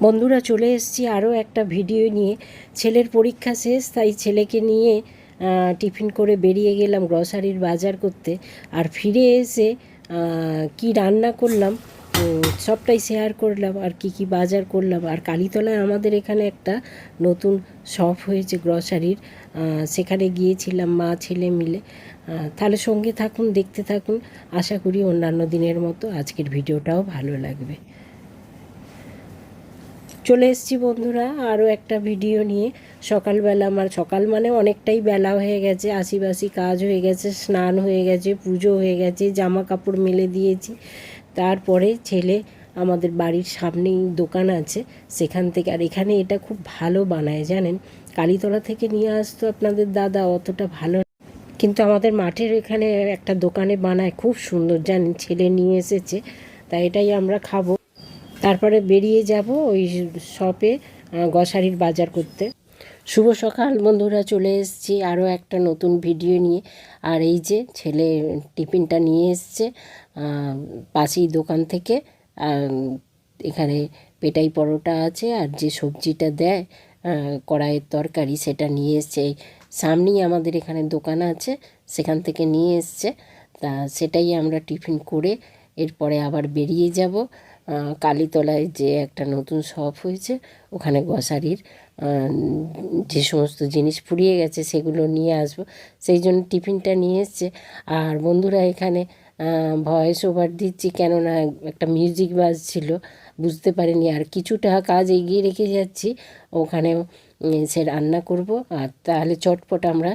বন্ধুরা চলে এসেছি আরও একটা ভিডিও নিয়ে। ছেলের পরীক্ষা শেষ, তাই ছেলেকে নিয়ে টিফিন করে বেরিয়ে গেলাম গ্রসারির বাজার করতে। আর ফিরে এসে কি রান্না করলাম সবটাই শেয়ার করলাম, আর কি বাজার করলাম। আর কালীতলায় আমাদের এখানে একটা নতুন শপ হয়েছে গ্রসারির, সেখানে গিয়েছিলাম মা ছেলে মিলে। তাহলে সঙ্গে থাকুন, দেখতে থাকুন। আশা করি অন্যান্য দিনের মতো আজকের ভিডিওটাও ভালো লাগবে। চলে এসেছি বন্ধুরা আরও একটা ভিডিও নিয়ে। সকালবেলা, আমার সকাল মানে অনেকটাই বেলা হয়ে গেছে, আশিবাসি কাজ হয়ে গেছে, স্নান হয়ে গেছে, পুজো হয়ে গেছে, জামা কাপড় মেলে দিয়েছি। তারপরে ছেলে, আমাদের বাড়ির সামনেই দোকান আছে সেখান থেকে, আর এখানে এটা খুব ভালো বানায় জানেন। কালীতলা থেকে নিয়ে আসতো আপনাদের দাদা, অতটা ভালো, কিন্তু আমাদের মাঠের এখানে একটা দোকানে বানায় খুব সুন্দর জানেন। ছেলে নিয়ে এসেছে, তাই এটাই আমরা খাবো। তারপরে বেরিয়ে যাব ওই শপে গ্রসারির বাজার করতে। শুভ সকাল বন্ধুরা, চলে এসেছি আরও একটা নতুন ভিডিও নিয়ে। আর এই যে ছেলে টিফিনটা নিয়ে এসছে পাশেই দোকান থেকে। এখানে পেটাই পরোটা আছে, আর যে সবজিটা দেয় কড়াইয়ের তরকারি, সেটা নিয়ে এসছে। সামনেই আমাদের এখানে দোকান আছে, সেখান থেকে নিয়ে এসছে। তা সেটাই আমরা টিফিন করে এরপরে আবার বেরিয়ে যাব কালীতলায় যে একটা নতুন শপ হয়েছে, ওখানে গ্রসারির যে সমস্ত জিনিস ফুরিয়ে গেছে সেগুলো নিয়ে আসব, সেই জন্য টিফিনটা নিয়ে এসছে। আর বন্ধুরা এখানে ভয়েস ওভার দিচ্ছি, কেননা একটা মিউজিক বাজছিল, বুঝতে পারিনি। আর কিছুটা কাজ এগিয়ে রেখে যাচ্ছি, ওখানে সে রান্না করব। আর তাহলে চটপট আমরা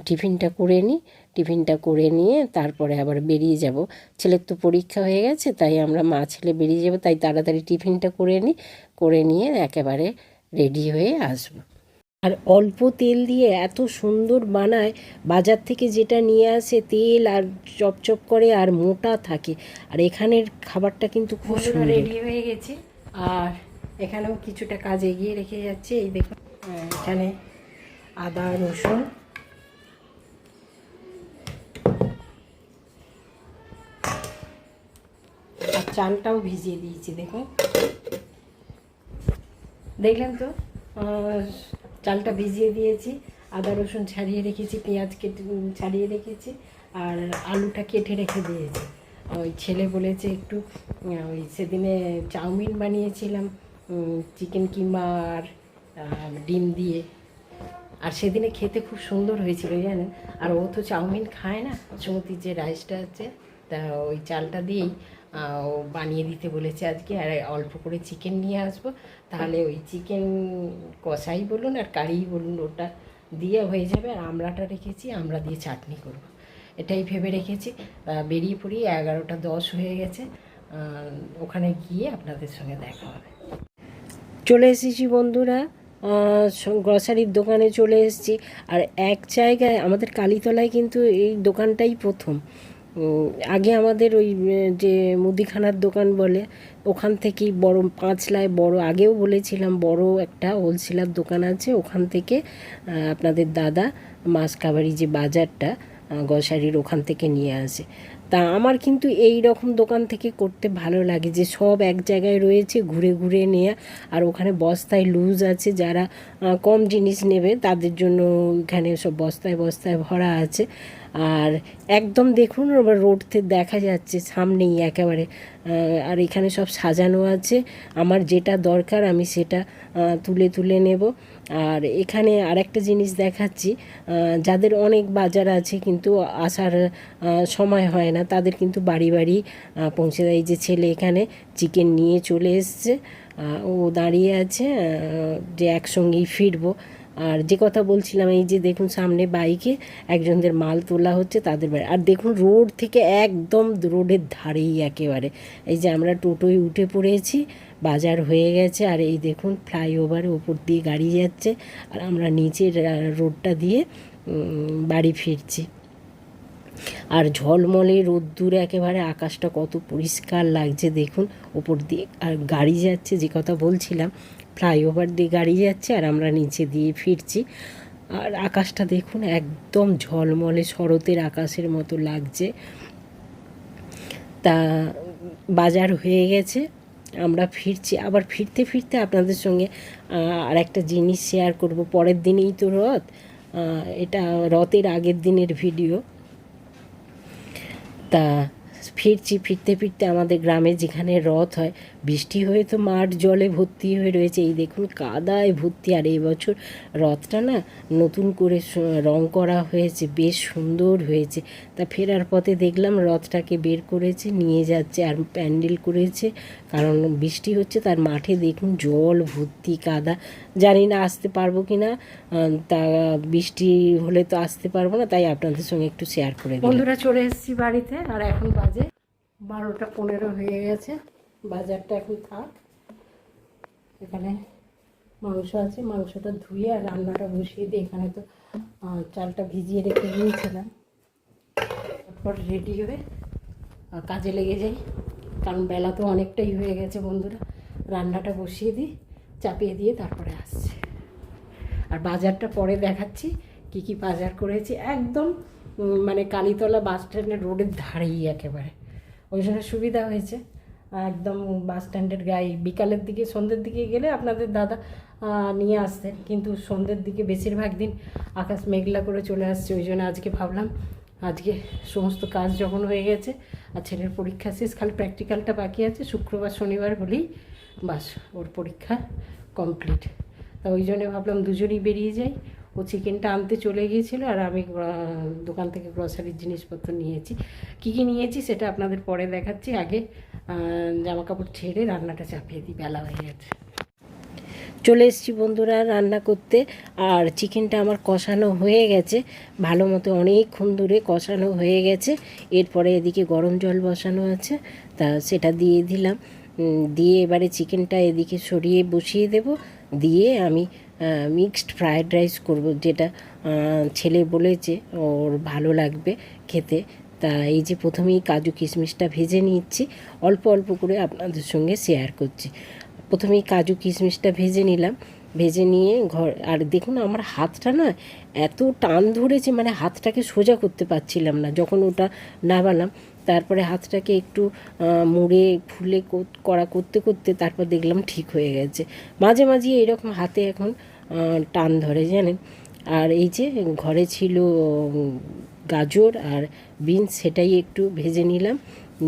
টিফিনটা করে নিই। টিফিনটা করে নিয়ে তারপরে আবার বেরিয়ে যাব। ছেলের তো পরীক্ষা হয়ে গেছে, তাই আমরা মা ছেলে বেরিয়ে যাব, তাই তাড়াতাড়ি টিফিনটা করে নিই, করে নিয়ে একেবারে রেডি হয়ে আসব। আর অল্প তেল দিয়ে এত সুন্দর বানায়, বাজার থেকে যেটা নিয়ে আসে তেল আর চপচপ করে আর মোটা থাকে। আর এখানের খাবারটা কিন্তু খুব সুন্দর। রেডি হয়ে গেছি, আর এখানেও কিছুটা কাজ এগিয়ে রেখে যাচ্ছে। এই দেখুন এখানে আদা রসুন, আর চালটাও ভিজিয়ে দিয়েছি। দেখুন, দেখলেন তো, চালটা ভিজিয়ে দিয়েছি, আদা রসুন ছাড়িয়ে রেখেছি, পেঁয়াজ কেটে ছাড়িয়ে রেখেছি, আর আলুটা কেটে রেখে দিয়েছি। ওই ছেলে বলেছে একটু, ওই সেদিনে চাউমিন বানিয়েছিলাম চিকেন কিমা আর ডিম দিয়ে, আর সেদিনে খেতে খুব সুন্দর হয়েছিল জানেন। আর ও তো চাউমিন খায় না, বাসমতি যে রাইসটা আছে, তা ওই চালটা দিয়েই ও বানিয়ে দিতে বলেছে আজকে। আর অল্প করে চিকেন নিয়ে আসবো, তাহলে ওই চিকেন কষাই বলুন আর কারিই বলুন, ওটা দিয়ে হয়ে যাবে। আর আমড়াটা রেখেছি, আমড়া দিয়ে চাটনি করব, এটাই ভেবে রেখেছি। বেরিয়ে পড়ি, 11টা 10 হয়ে গেছে। ওখানে গিয়ে আপনাদের সঙ্গে দেখা হবে। চলে এসেছি বন্ধুরা, গ্রসারির দোকানে চলে এসেছি। আর এক জায়গায় আমাদের কালীতলায় কিন্তু এই দোকানটাই প্রথম। আগে আমাদের ওই যে মুদিখানার দোকান বলে, ওখান থেকেই বড় পাঁচলায় বড়, আগেও বলেছিলাম, বড় একটা হোলসেলার দোকান আছে, ওখান থেকে আপনাদের দাদা মাসকাবারি যে বাজারটা গ্রসারির, ওখান থেকে নিয়ে আসে। তা আমার কিন্তু এই রকম দোকান থেকে করতে ভালো লাগে, যে সব এক জায়গায় রয়েছে, ঘুরে ঘুরে নেওয়া। আর ওখানে বস্তায় লুজ আছে, যারা কম জিনিস নেবে তাদের জন্য এখানে সব বস্তায় বস্তায় ভরা আছে। আর একদম দেখুন রোড থেকে দেখা যাচ্ছে সামনেই একেবারে। আর এখানে সব সাজানো আছে, আমার যেটা দরকার আমি সেটা তুলে তুলে নেব। আর এখানে আরেকটা জিনিস দেখাচ্ছি, যাদের অনেক বাজার আছে কিন্তু আসার সময় হয় না, তাদের কিন্তু বাড়ি বাড়ি পৌঁছে দেয়। যে ছেলে এখানে চিকেন নিয়ে চলে এসছে, ও দাঁড়িয়ে আছে যে একসঙ্গেই ফিরবো। আর যে কথা বলছিলাম, এই যে দেখুন সামনে বাইকে একজনদের মাল তোলা হচ্ছে তাদের বাড়ি। আর দেখুন রোড থেকে একদম রোডের ধারেই একেবারে, এই যে আমরা টোটোয় উঠে পড়েছি, বাজার হয়ে গেছে। আর এই দেখুন ফ্লাইওভারের ওপর দিয়ে গাড়ি যাচ্ছে, আর আমরা নিচের রোডটা দিয়ে বাড়ি ফিরছি। আর ঝলমলে রোদ্দুরে একেবারে আকাশটা কত পরিষ্কার লাগছে দেখুন, ওপর দিয়ে আর গাড়ি যাচ্ছে, যে কথা বলছিলাম, ফ্লাইওভার দিয়ে গাড়ি যাচ্ছে আর আমরা নিচে দিয়ে ফিরছি। আর আকাশটা দেখুন একদম ঝলমলে শরতের আকাশের মতো লাগছে। তা বাজার হয়ে গেছে, আমরা ফিরছি। আবার ফিরতে ফিরতে আপনাদের সঙ্গে আর একটা জিনিস শেয়ার করব। পরের দিনেই তো রথ, এটা রথের আগের দিনের ভিডিও। তা ফিরতে ফিরতে আমাদের গ্রামে যেখানে রথ হয়, বৃষ্টি হয়ে তো মাঠ জলে ভর্তি হয়ে রয়েছে, এই দেখুন কাদায় ভর্তি। আর এই বছর রথটা না নতুন করে রং করা হয়েছে, বেশ সুন্দর হয়েছে। তা ফেরার পথে দেখলাম রথটাকে বের করেছে, নিয়ে যাচ্ছে, আর প্যান্ডেল করেছে, কারণ বৃষ্টি হচ্ছে। তার মাঠে দেখুন জল ভর্তি, কাদা। জানি না আসতে পারবো কি না, তা বৃষ্টি হলে তো আসতে পারবো না, তাই আপনাদের সঙ্গে একটু শেয়ার করে দিই। বন্ধুরা, চলে এসেছি বাড়িতে, আর এখন বাজে 12টা 15 হয়ে গেছে। বাজারটা এখন থাক। এখানে মাংস আছে, মাংসটা ধুয়ে আর রান্নাটা বসিয়ে দিই। এখানে তো চালটা ভিজিয়ে রেখে দিয়েছিলাম। তারপর রেডি হয়ে কাজে লেগে যাই, কারণ বেলা তো অনেকটাই হয়ে গেছে। বন্ধুরা, রান্নাটা বসিয়ে দিই, চাপিয়ে দিয়ে তারপরে আসছি। আর বাজারটা পরে দেখাচ্ছি কি কি বাজার করেছি। একদম মানে কালীতলা বাস স্ট্যান্ডের রোডের ধারেই একেবারে, ওই জন্য সুবিধা হয়েছে। একদম বাস স্ট্যান্ডের গায়ে বিকালের দিকে সন্ধ্যের দিকে গেলে আপনাদের দাদা নিয়ে আসতেন, কিন্তু সন্ধ্যের দিকে বেশিরভাগ দিন আকাশ মেঘলা করে চলে আসছে। ওই জন্য আজকে ভাবলাম, আজকে সমস্ত কাজ যখন হয়ে গেছে আর ছেলের পরীক্ষা শেষ, খালি প্র্যাকটিক্যালটা বাকি আছে, শুক্রবার শনিবার হলেই বাস ওর পরীক্ষা কমপ্লিট। তা ওই জন্য ভাবলাম দুজনেই বেরিয়ে যাই। ও চিকেনটা আনতে চলে গিয়েছিলো, আর আমি দোকান থেকে গ্রসারির জিনিসপত্র নিয়েছি। কী কী নিয়েছি সেটা আপনাদের পরে দেখাচ্ছি। আগে জামা কাপড় ছেড়ে রান্নাটা চাপিয়ে দিই, বেলা হয়ে গেছে। চলে এসেছি বন্ধুরা রান্না করতে, আর চিকেনটা আমার কষানো হয়ে গেছে ভালো মতো, অনেকক্ষণ ধরে কষানো হয়ে গেছে। এরপরে এদিকে গরম জল বসানো আছে, তা সেটা দিয়ে দিলাম। দিয়ে এবারে চিকেনটা এদিকে সরিয়ে বসিয়ে দেব। দিয়ে আমি মিক্সড ফ্রায়েড রাইস করব, যেটা ছেলে বলেছে ওর ভালো লাগবে খেতে। তা এই যে প্রথমেই কাজু কিশমিশটা ভেজে নিচ্ছি, অল্প অল্প করে আপনাদের সঙ্গে শেয়ার করছি। প্রথমেই কাজু কিশমিশটা ভেজে নিলাম, ভেজে নিয়ে আর দেখুন আমার হাতটা না এত টান ধরেছে, মানে হাতটাকে সোজা করতে পারছিলাম না যখন ওটা নামালাম। তারপরে হাতটাকে একটু মুড়ে ফুলে করা করতে করতে তারপর দেখলাম ঠিক হয়ে গেছে। মাঝে মাঝে এরকম হাতে এখন টান ধরে জানেন। আর এই যে ঘরে ছিল গাজর আর বিনস, সেটাই একটু ভেজে নিলাম।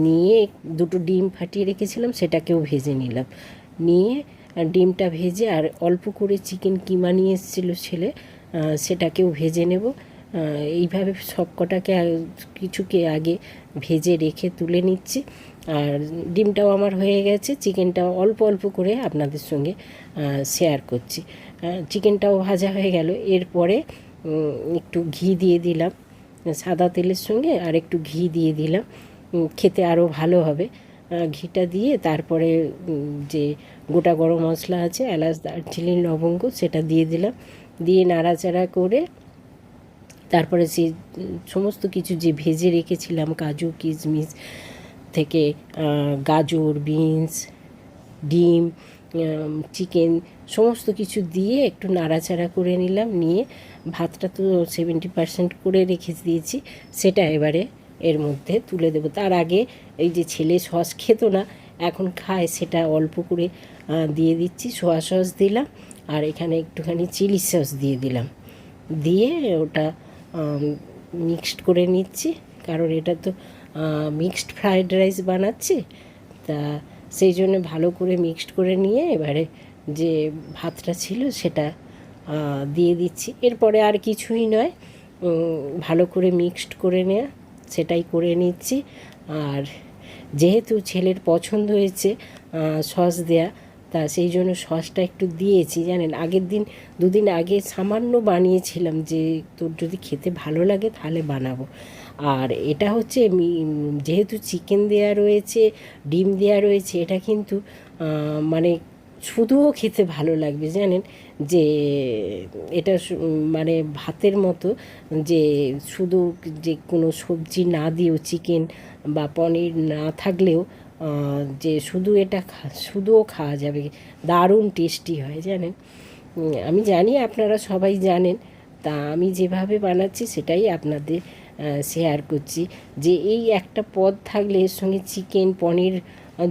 নিয়ে দুটো ডিম ফাটিয়ে রেখেছিলাম, সেটাকেও ভেজে নিলাম। নিয়ে ডিমটা ভেজে আর অল্প করে চিকেন কিমা নিয়ে এসেছিলো ছেলে, সেটাকেও ভেজে নেব। এইভাবে সব কটাকে কিছুকে আগে ভেজে রেখে তুলে নিচ্ছি। আর ডিমটাও আমার হয়ে গেছে, চিকেনটাও অল্প অল্প করে আপনাদের সঙ্গে শেয়ার করছি। চিকেনটাও ভাজা হয়ে গেল। এরপরে একটু ঘি দিয়ে দিলাম, সাদা তেলের সঙ্গে আর একটু ঘি দিয়ে দিলাম, খেতে আরও ভালো হবে। ঘিটা দিয়ে তারপরে যে গোটা গরম মশলা আছে, এলাচ দারচিনি লবঙ্গ, সেটা দিয়ে দিলাম। দিয়ে নাড়াচাড়া করে তারপরে সেই সমস্ত কিছু যে ভেজে রেখেছিলাম কাজু কিশমিশ থেকে গাজর বিনস ডিম চিকেন সমস্ত কিছু দিয়ে একটু নাড়াচাড়া করে নিলাম। নিয়ে ভাতটা তো 70% করে রেখে দিয়েছি, সেটা এবারে এর মধ্যে তুলে দেবো। তার আগে এই যে ছেলে সস খেত না, এখন খায়, সেটা অল্প করে দিয়ে দিচ্ছি। সোয়া সস দিলাম, আর এখানে একটুখানি চিলি সস দিয়ে দিলাম। দিয়ে ওটা মিক্সড করে নিচ্ছি, কারণ এটা তো মিক্সড ফ্রায়েড রাইস বানাচ্ছি। তা সেই জন্য ভালো করে মিক্সড করে নিয়ে এবারে যে ভাতটা ছিল সেটা দিয়ে দিচ্ছি। এরপরে আর কিছুই নয়, ভালো করে মিক্সড করে নেওয়া, সেটাই করে নিচ্ছি। আর যেহেতু ছেলের পছন্দ হয়েছে সস দেয়া, তা সেই জন্য সসটা একটু দিয়েছি জানেন। আগের দিন দুদিন আগে সামান্য বানিয়েছিলাম, যে তোর যদি খেতে ভালো লাগে তাহলে বানাবো। আর এটা হচ্ছে যেহেতু চিকেন দেয়া রয়েছে, ডিম দেয়া রয়েছে, এটা কিন্তু মানে শুধুও খেতে ভালো লাগবে জানেন। যে এটা মানে ভাতের মতো, যে শুধু যে কোনো সবজি না দিয়েও, চিকেন বা পনির না থাকলেও যে শুধু এটা শুধুও খাওয়া যাবে, দারুণ টেস্টি হয় জানেন। আমি জানি আপনারা সবাই জানেন, তা আমি যেভাবে বানাচ্ছি সেটাই আপনাদের শেয়ার করছি। যে এই একটা পদ থাকলে এর সঙ্গে চিকেন পনির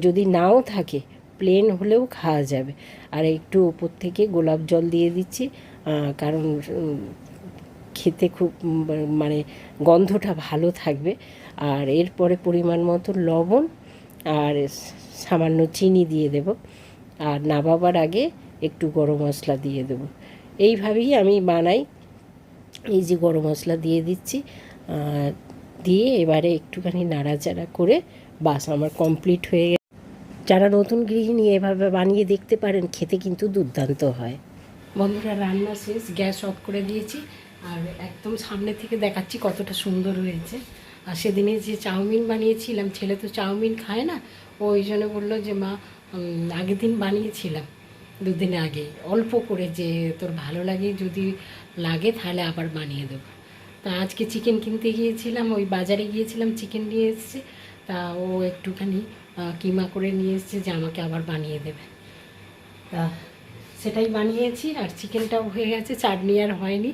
যদি নাও থাকে, প্লেন হলেও খাওয়া যাবে। আর একটু ওপর থেকে গোলাপ জল দিয়ে দিচ্ছি, কারণ খেতে খুব মানে গন্ধটা ভালো থাকবে। আর এরপরে পরিমাণ মতো লবণ আর সামান্য চিনি দিয়ে দেব, আর নামাবার আগে একটু গরম মশলা দিয়ে দেব। এইভাবেই আমি বানাই। এই যে গরম মশলা দিয়ে দিচ্ছি, দিয়ে এবারে একটুখানি নাড়াচাড়া করে বাস আমার কমপ্লিট হয়ে গেছে। যারা নতুন গৃহিণী এভাবে বানিয়ে দেখতে পারেন, খেতে কিন্তু দুর্দান্ত হয়। বন্ধুরা, রান্না শেষ, গ্যাস অফ করে দিয়েছি, আর একদম সামনে থেকে দেখাচ্ছি কতটা সুন্দর হয়েছে। আর সেদিনে যে চাউমিন বানিয়েছিলাম, ছেলে তো চাউমিন খায় না, ওই জন্য বললো যে মা আগের দিন বানিয়েছিলাম, দুদিন আগে অল্প করে, যে তোর ভালো লাগে, যদি লাগে তাহলে আবার বানিয়ে দেবো। তা আজকে চিকেন কিনতে গিয়েছিলাম, ওই বাজারে গিয়েছিলাম, চিকেন নিয়ে এসেছে। তা ও একটুখানি কিমা করে নিয়ে এসেছে যে আমাকে আবার বানিয়ে দেবে। তা সেটাই বানিয়েছি, আর চিকেনটাও হয়ে গেছে, চাটনি আর হয়নি।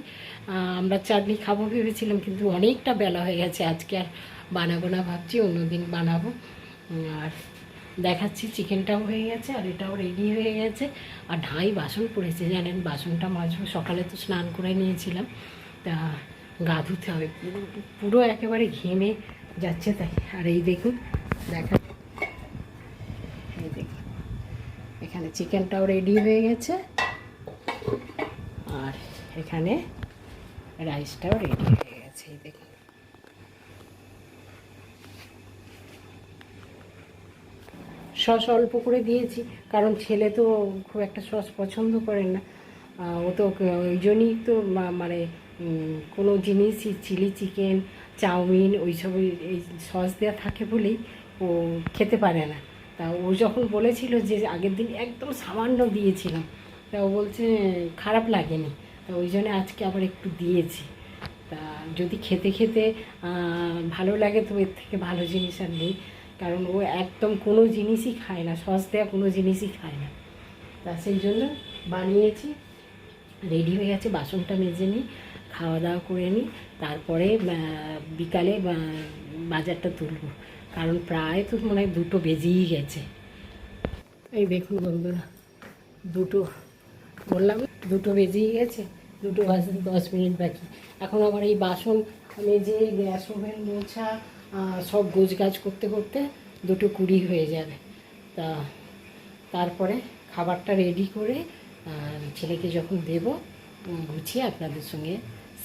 আমরা চাটনি খাবো ভেবেছিলাম, কিন্তু অনেকটা বেলা হয়ে গেছে, আজকে আর বানাবো না, ভাবছি অন্যদিন বানাবো। আর দেখাচ্ছি, চিকেনটাও হয়ে গেছে আর এটাও রেডি হয়ে গেছে। আর ঢাই বাসন পড়েছে, জানেন, বাসনটা মাজবো। সকালে তো স্নান করে নিয়েছিলাম, তা গা ধুতে হবে, পুরো একেবারে ঘেমে যাচ্ছে তাই। আর এই দেখুন, এই দেখুন, এখানে চিকেনটাও রেডি হয়ে গেছে, আর এখানে রাইসটাও রেডি হয়ে গেছে। এই দেখুন, সস অল্প করে দিয়েছি, কারণ ছেলে তো খুব একটা সস পছন্দ করেন না। ও তো ওই জন্যই তো মানে কোনো জিনিসই, চিলি চিকেন, চাউমিন, ওই সব এই সস দেওয়া থাকে বলেই ও খেতে পারে না। তা ও যখন বলেছিল যে আগের দিন একদম সামান্য দিয়েছিলাম, তা ও বলছে খারাপ লাগেনি, তা ওই জন্য আজকে আবার একটু দিয়েছি। তা যদি খেতে খেতে ভালো লাগে, তো এর থেকে ভালো জিনিস আর নেই। কারণ ও একদম কোনো জিনিসই খায় না, সস দেওয়া কোনো জিনিসই খায় না। তা সেই জন্য বানিয়েছি। রেডি হয়ে গেছে, বাসনটা মেজে নিই, খাওয়া দাওয়া করে নিই, তারপরে বিকালে বাজারটা তুলব, কারণ প্রায় তো মনে হয় 2টো বেজেই গেছে। এই দেখুন বন্ধুরা, 2টো বললাম, 2টো বেজেই গেছে, 2টো বাজতে 10 মিনিট বাকি। এখন আবার এই বাসন মেজে, গ্যাস ওভেন মোছা, সব গোছগাছ করতে করতে 2:20 হয়ে যাবে। তা তারপরে খাবারটা রেডি করে ছেলেকে যখন দেব, গুছিয়ে আপনাদের সঙ্গে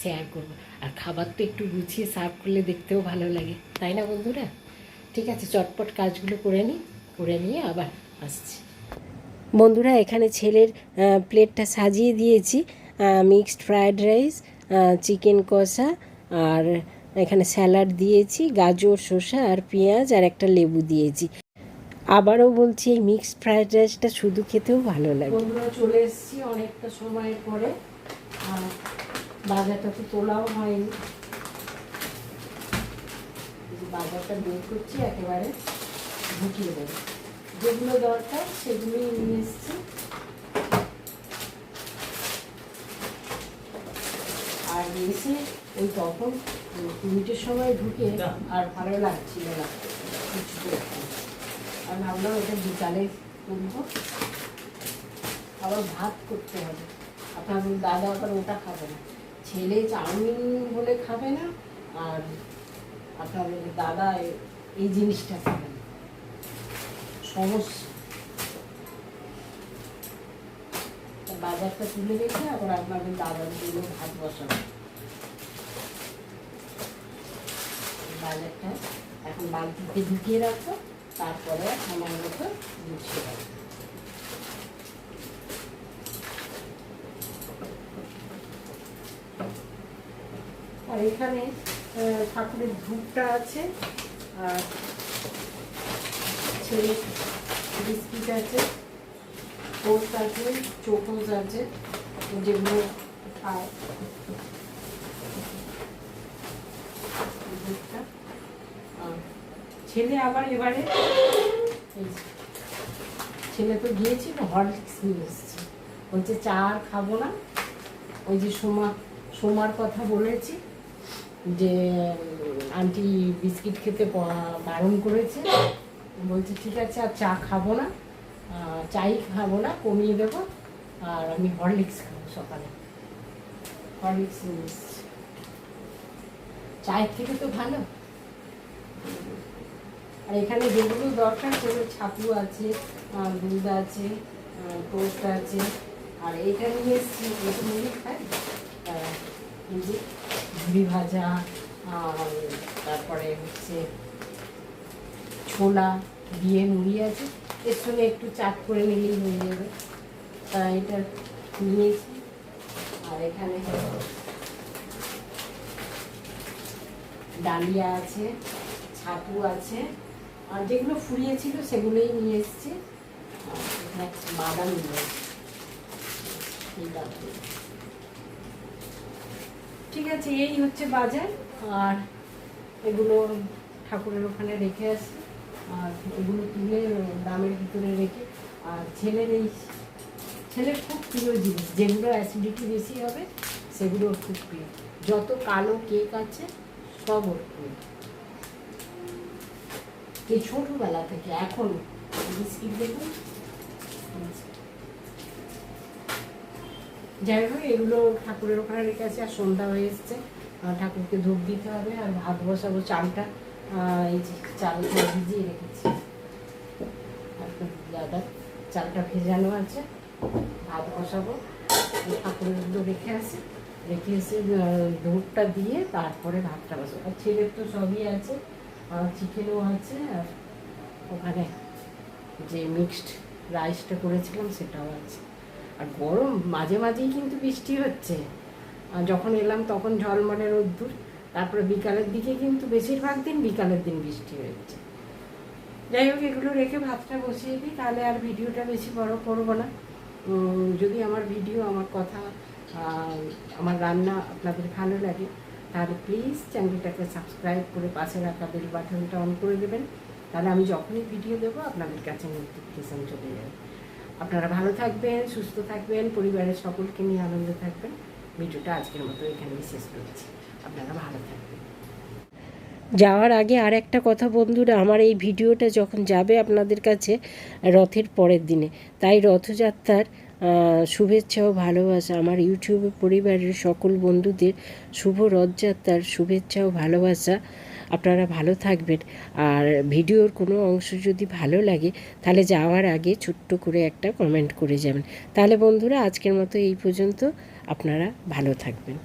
শেয়ার করব। আর খাবার তো একটু গুছিয়ে সার্ভ করলে দেখতেও ভালো লাগে, তাই না বন্ধুরা? ঠিক আছে, চটপট কাজগুলো করে নিয়ে আবার আসছি। বন্ধুরা, এখানে ছেলের প্লেটটা সাজিয়ে দিয়েছি, মিক্সড ফ্রায়েড রাইস, চিকেন কষা, আর এখানে স্যালাড দিয়েছি, গাজর, শসা আর পেঁয়াজ, আর একটা লেবু দিয়েছি। আবারও বলছি, এই মিক্সড ফ্রায়েড রাইসটা শুধু খেতেও ভালো লাগে। বন্ধুরা, চলে এসেছি অনেকটা সময়ের পরে, আর বাজারটা তো তোলাও হয়নি, বাজারটা বের করছি, একেবারে ঢুকিয়ে দেবো। যেগুলো দরকার সেগুলোই নিয়ে এসেছি। আর এসে ওই তখন 3টের সময় ঢুকে আর ভালো লাগছিল না কিছু করতে, আর ভাবলাম ওটা বিকালে তুলবো, আবার ভাত করতে হবে। আপনার দাদা আবার ওটা খাবে না, ছেলে চাউমিন বলে খাবে না, আর আপনার দাদা এই জিনিসটা খাবে না, সমস্যা। বাজারটা তুলে রেখে আবার আপনাদের দাদার জন্য ভাত বসাবো। বাজারটা এখন বালতিতে ঢুকিয়ে রাখবো, তারপরে আমার মতো গুছিয়ে রাখবো। আর এখানে ঠাকুরের ধূপটা আছে, আর ছেলে বিস্কিট আছে, টোস্ট আছে, চোকোস আছে, যেগুলো খায়। ছেলে আবার এবারে, ছেলে তো গিয়েছিল হরলিক্স নিয়ে এসছে, বলছে চা আর খাবো না। ওই যে সোমার কথা বলেছি, যে আন্টি বিস্কিট খেতে বারণ করেছে, বলছে ঠিক আছে আর চা খাবো না, চাই খাবো না, কমিয়ে দেবো। আর আমি হরলিক্স খাবো সকালে, হরলিক্স নিয়ে এসছি, চায়ের থেকে তো ভালো। আর এখানে যেগুলো দরকার সেগুলো ছাতু আছে, দুধ আছে, টোস্ট আছে। আর এইটা নিয়ে এসছি, এটা মুড়ি খাই, এই যে ঝুড়ি ভাজা, তারপরে হচ্ছে ছোলা দিয়ে মুড়ি আছে, এর সঙ্গে একটু চাট করে নিলেই হয়ে যাবে। এটা নিয়েছি। আর এখানে ডালিয়া আছে, ছাতু আছে, আর যেগুলো ফুরিয়েছিল সেগুলোই নিয়ে এসেছি। এখানে বাদাম নিয়ে এসেছি। ঠিক আছে, এই হচ্ছে বাজার। আর এগুলো ঠাকুরের ওখানে রেখে আসি, আর এগুলো তুলে দামের ভিতরে রেখে। আর ছেলের খুব প্রিয় জিনিস, যেগুলো অ্যাসিডিটি বেশি হবে সেগুলো ওর খুব প্রিয়। যত কালো কেক আছে সব ওর প্রিয়, এই ছোটোবেলা থেকে এখন। বিস্কিট দেখুন। যাই হোক, এগুলো ঠাকুরের ওখানে রেখে আছে। আর সন্ধ্যা হয়ে এসছে, ঠাকুরকে ধূপ দিতে হবে। আর ভাত বসাবো, চালটা এই যে চালটা ভিজিয়ে রেখেছি, দাদা চালটা ভেজানো আছে, ভাত বসাবো। ঠাকুরেরগুলো রেখে এসে ধূপটা দিয়ে তারপরে ভাতটা বসাবো। আর ছেলের তো সবই আছে, চিকেনও আছে, আর ওখানে যে মিক্সড রাইসটা করেছিলাম সেটাও আছে। আর গরম, মাঝে মাঝেই কিন্তু বৃষ্টি হচ্ছে। যখন এলাম তখন ঝলমলে রোদ্দুর, তারপরে বিকালের দিকে কিন্তু বেশিরভাগ দিন বিকালের দিন বৃষ্টি হচ্ছে। যাই হোক, এগুলো রেখে ভাতটা বসিয়ে দিই, তাহলে আর ভিডিওটা বেশি বড় করবো না। যদি আমার ভিডিও, আমার কথা, আমার রান্না আপনাদের ভালো লাগে, তাহলে প্লিজ চ্যানেলটাকে সাবস্ক্রাইব করে পাশে রাখা বেল বাটনটা অন করে দেবেন। তাহলে আমি যখনই ভিডিও দেবো আপনাদের কাছে নোটিফিকেশান চলে যাবে। আপনারা ভালো থাকবেন, সুস্থ থাকবেন, পরিবারের সকলকে নিয়ে আনন্দে থাকবেন। ভিডিওটা আজকের মতো এখানেই শেষ করছি। আপনারা ভালো থাকবেন। যাওয়ার আগে আর একটা কথা বন্ধুরা, আমার এই ভিডিওটা যখন যাবে আপনাদের কাছে রথের পরের দিনে, তাই রথযাত্রার শুভেচ্ছা ও ভালোবাসা আমার ইউটিউবে পরিবারের সকল বন্ধুদের শুভ রথযাত্রার শুভেচ্ছা ও ভালোবাসা। আপনারা ভালো থাকবেন। আর ভিডিওর কোনো অংশ যদি ভালো লাগে তাহলে যাওয়ার আগে ছোট্ট করে একটা কমেন্ট করে যাবেন। তাহলে বন্ধুরা আজকের মতো এই পর্যন্ত, আপনারা ভালো থাকবেন।